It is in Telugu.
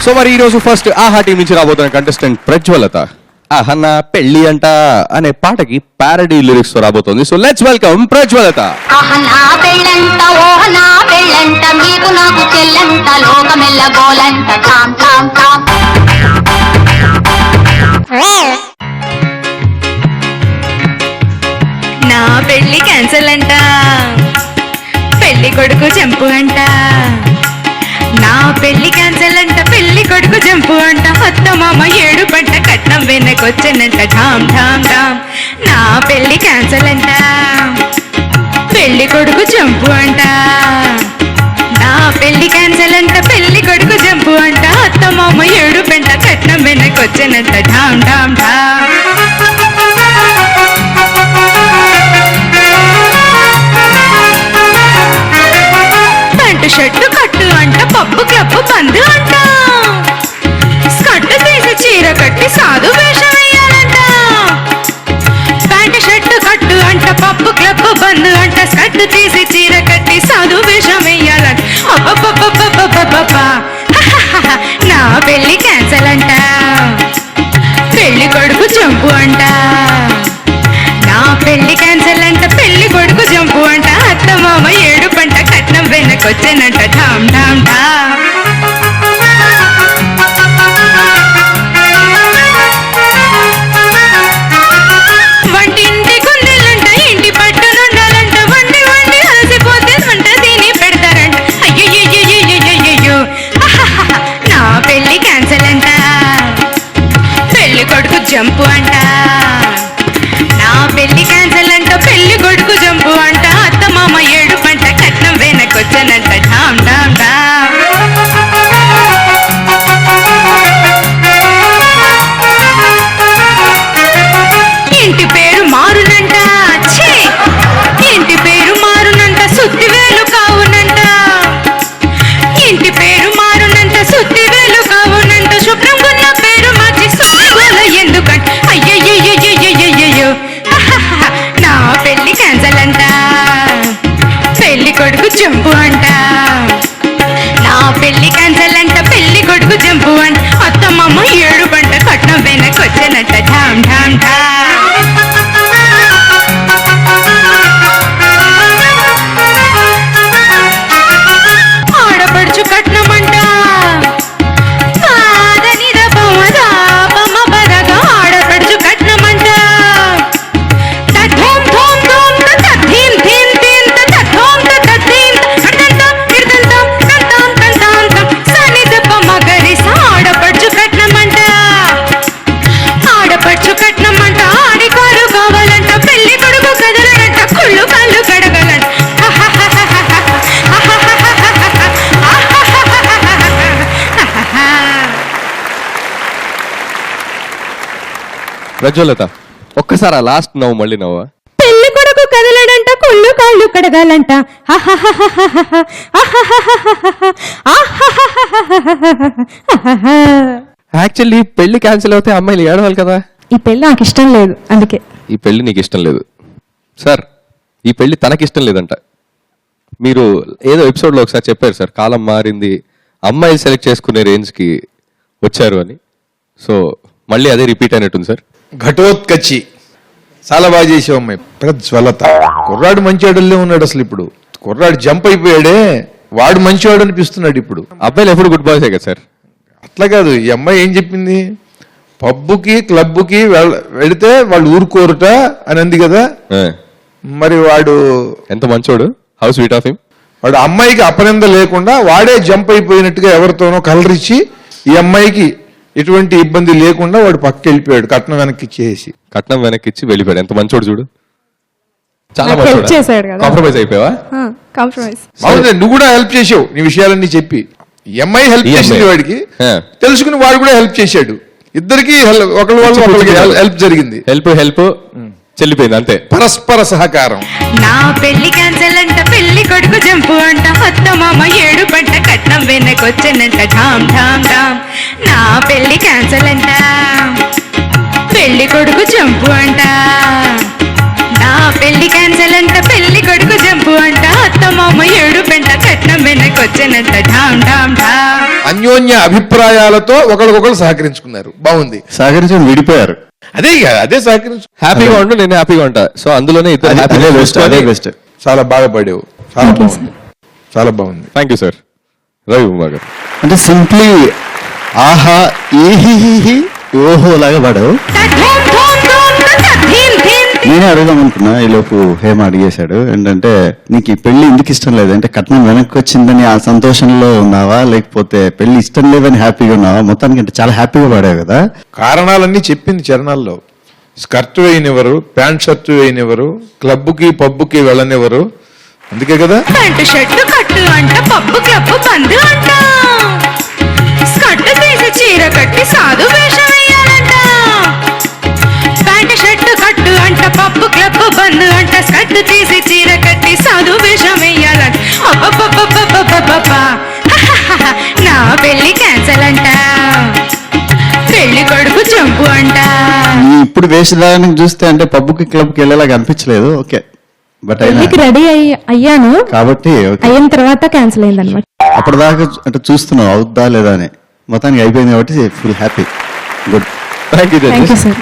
సో మరి ఈ రోజు ఫస్ట్ ఆహా టీం నుంచి రాబోతున్న కంటెస్టెంట్ ప్రజ్వలత ఆహన్న పెళ్లి అంట అనే పాటకి ప్యారడీ లిరిక్స్ తో రాబోతోంది. సో లెట్స్ వెల్కమ్ ప్రజ్వలత. ఆహనా పెళ్ళంట ఓహనా పెళ్ళంట మీకు నాకు చెల్లంట లోకమెల్ల గోలంట టామ్ టామ్ టామ్. నా పెళ్లి క్యాన్సల్ అంట, పెళ్లి కొడుకు జంపు అంట. నా పెళ్లి క్యాన్సల్ అంట, పెళ్లి కొడుకు జంపు అంట. అత్త మామ 7 పంట కట్నం వెనకొచ్చనంట ఢామ్ ఢామ్ ఢామ్. నా పెళ్లి క్యాన్సల్ అంట, పెళ్లి కొడుకు జంపు అంట. నా పెళ్లి క్యాన్సల్ అంట, పెళ్లి కొడుకు జంపు అంట. అత్త మామ 7 పంట కట్నం వెనకొచ్చనంట ఢామ్ ఢామ్ ఢామ్. షర్టు కట్టు అంట, పప్పు క్లబ్బు బంధు అంట. స్కర్ట్ తీసి చీర కట్టి సాధు వేషం వేయాలంట. ప్యాంటు షర్టు కట్టు అంట, పప్పు క్లబ్బు బంధు అంట. స్కర్ట్ తీసి చీర కట్టి సాధు వేషం వేయాలంట. అబ్బబ్బబ్బబ్బబ్బబ్బబ్బా. నా పెళ్లి క్యాన్సల్ అంట, పెళ్లి కొడుకు జంపు అంట. నా పెళ్లి క్యాన్సల్ అంట, పెళ్లి కొడుకు జంపు అంట. అత్త మామ 7 పంట కట్నం వెనకొచ్చానంట ఢామ్ ఢామ్ ఢామ్. వంటింటి కుందెలంట, ఇంటి పట్టునుండాలంట. వండి వండి అలసిపోతే వంట తిని పెడతారంట. అయ్యో నా పెళ్లి క్యాన్సల్ అంట, పెళ్లి కొడుకు జంపు అంట. నా పెళ్లి క్యాన్సల్ అంట, పెళ్లి కొడుకు జంపు అంట. అత్త మామ 7 పంట కట్నం వెనకొచ్చానంట ఢామ్ ఢామ్ ఢామ్. ఇంటి పేరు మారునంట, ఛీ ఇంటి పేరు మారునంట. సుత్తి వేలు కావునంట, ఇంటి పేరు మారునంట. సుత్తి వేలు కావునంట. శుభ్రంగున్న పేరు మార్చి సుత్తిగోల ఎందుకంట. అయ్యయ్యో నా పెళ్లి క్యాన్సల్ అంట, పెళ్లి కొడుకు జంపు అంట. నా పెళ్లి క్యాన్సల్ అంట, పెళ్లి కొడుకు జంపు అంట. అత్త మామ 7 పంట కట్నం వెనకొచ్చానంట ఢామ్ ఢామ్ ఢామ్. ఆడపడుచు కట్నం అంట, కాదని రపమదా పమ బరగా. ఆడపడుచు కట్నం అంట. తథోం థోం థోం తథీం థీం థీం తథోం తథీం తతంతం ఇర్దంతం తంతం తంతం తం సని దప మగరి. ఆడపడుచు కట్నం అంట, ఆడపడుచు కట్నం అంట. ఆడి కారు కావాలంట, పెళ్లి కొడుకు కదలడంట. కుళ్ళు కాళ్ళు కడగలంట. ప్రజ్వలత ఒక్కసారి లాస్ట్ నవ్వు మళ్ళీ నవ్వా. పెళ్లి కొడుకు కదలడంట, కుళ్ళు కాళ్ళు కడగాలంట. యాక్చువల్లీ పెళ్లి క్యాన్సిల్ అవుతే అమ్మాయిలు ఏడవాలి కదా. ఈ పెళ్లి నాకు ఇష్టం లేదు, అందుకే. ఈ పెళ్లి నీకు ఇష్టం లేదు సార్, ఈ పెళ్లి తనకిష్టం లేదంట. మీరు ఏదో ఎపిసోడ్లో ఒకసారి చెప్పారు సార్, కాలం మారింది, అమ్మాయిలు సెలెక్ట్ చేసుకునే రేంజ్కి వచ్చారు అని. సో మళ్ళీ అదే రిపీట్ అయినట్టుంది సార్. ఘటోత్కచి చాలా బాగా చేసావు అమ్మాయి ప్రజ్వలత. కుర్రాడు మంచివాడులే ఉన్నాడు అసలు. ఇప్పుడు కుర్రాడు జంప్ అయిపోయాడే, వాడు మంచివాడు అనిపిస్తున్నాడు ఇప్పుడు. అబ్బాయిలు ఎప్పుడు గుడ్ బాయ్సే కదా సార్. అట్లా కాదు, ఈ అమ్మాయి ఏం చెప్పింది, పబ్బుకి క్లబ్కి వెళితే వాళ్ళు ఊరుకోరుట అని అంది కదా. మరి వాడు ఎంత మంచోడు, హౌ స్వీట్ ఆఫ్ హిమ్. వాడు అమ్మాయికి అపనింద లేకుండా వాడే జంప్ అయిపోయినట్టుగా ఎవరితోనో కలరిచ్చి ఈ అమ్మాయికి ఎటువంటి ఇబ్బంది లేకుండా వాడు పక్కకి వెళ్ళిపోయాడు, కట్నం వెనక్కి ఇచ్చేసి. కట్నం వెనక్కి ఇచ్చి వెళ్ళిపోయాడు. ఎంత మంచోడు చూడు, చాలా మంచోడు. కాంప్రమైజ్ అయిపోయావా? అవును, నువ్వు కూడా హెల్ప్ చేసావు నీ విషయాలన్నీ చెప్పి. ఈ అమ్మాయి హెల్ప్ చేసింది వాడికి, తెలుసుకుని వాడు కూడా హెల్ప్ చేశాడు. ఇద్దరికి ఒకరి వల్ల ఒకరికి హెల్ప్ జరిగింది. హెల్ప్ చెల్లిపోయింది అంతే, పరస్పర సహకారం. నా పెళ్లి క్యాన్సల్ అంట, పెళ్లి కొడుకు జంపు అంట. అత్త మామ 7 పంట కట్నం వెనకొచ్చానంట ఢామ్ ఢామ్ ఢామ్. నా పెళ్లి క్యాన్సల్ అంట, పెళ్లి కొడుకు జంపు అంట. నా పెళ్లి క్యాన్సల్ అంట, పెళ్లి కొడుకు జంపు అంట. అత్త మామ 7 పంట కట్నం వెనకొచ్చానంట ఢామ్ ఢామ్ ఢామ్. అన్యోన్య అభిప్రాయాలతో ఒకరికొకరు సహకరించుకున్నారు. బాగుంది. సహకరించుకొని విడిపోయారు. అదే ఇక, అదే సహకరించు. హ్యాపీగా ఉండు, నేను హ్యాపీగా ఉంటా. సో అందులోనే ఇద్దరు అదే బెస్ట్, అదే బెస్ట్. చాలా బాగా పడేవు. చాలా బాగుంది, చాలా బాగుంది. Thank you sir. Ravi Kumar గారు. అంటే సింప్లీ ఆహా ఈహి ఓహో లాగా పడవు. నేనే అడుగుదాం అనుకున్నా, ఈ లోపు హేమ అడిగేశాడు. ఏంటంటే నీకు ఈ పెళ్లి ఎందుకు ఇష్టం లేదు అంటే కట్నం వెనక్కి వచ్చిందని ఆ సంతోషంలో ఉన్నావా, లేకపోతే పెళ్లి ఇష్టం లేదని హ్యాపీగా ఉన్నావా? మొత్తానికి అంటే చాలా హ్యాపీగా పడావు కదా. కారణాలన్నీ చెప్పింది చరణాల్లో. స్కర్ట్ వేయనివ్వరు, ప్యాంట్ షర్ట్ వేయనివ్వరు, క్లబ్కి పబ్బుకి వెళ్ళనివ్వరు. అందుకే కదా. ప్యాంటు షర్టు కట్టు అంట పప్పు క్లబ్ బంద్ అంట స్కర్ట్ తీసి చీర కట్టి సాధు వేషం వేయాలంట ప్యాంటు షర్టు కట్టు అంట పప్పు క్లబ్ బంద్ అంట స్కర్ట్ తీసి చీర కట్టి సాధు వేషం వేయాలంట అబ్బబ్బబ్బబ్బబ్బబ్బబ్బా. నా పెళ్లి క్యాన్సల్ అంట పెళ్లి కొడుకు చంపు అంట. నీ ఇప్పుడు వేషధారానికి చూస్తే అంటే పబ్కి క్లబ్కి వెళ్ళేలాగా అనిపించలేదు. ఓకే, బట్ అయినా పెళ్లికి రెడీ అయ్యాను కాబట్టి ఓకే. అయిన తర్వాత క్యాన్సిల్ అయింది అనమాట. అప్పటిదాకా అంటే చూస్తున్నావు అవుద్దా లేదా అని, మొత్తానికి అయిపోయింది కాబట్టి full happy. Good. Thank you thank you sir.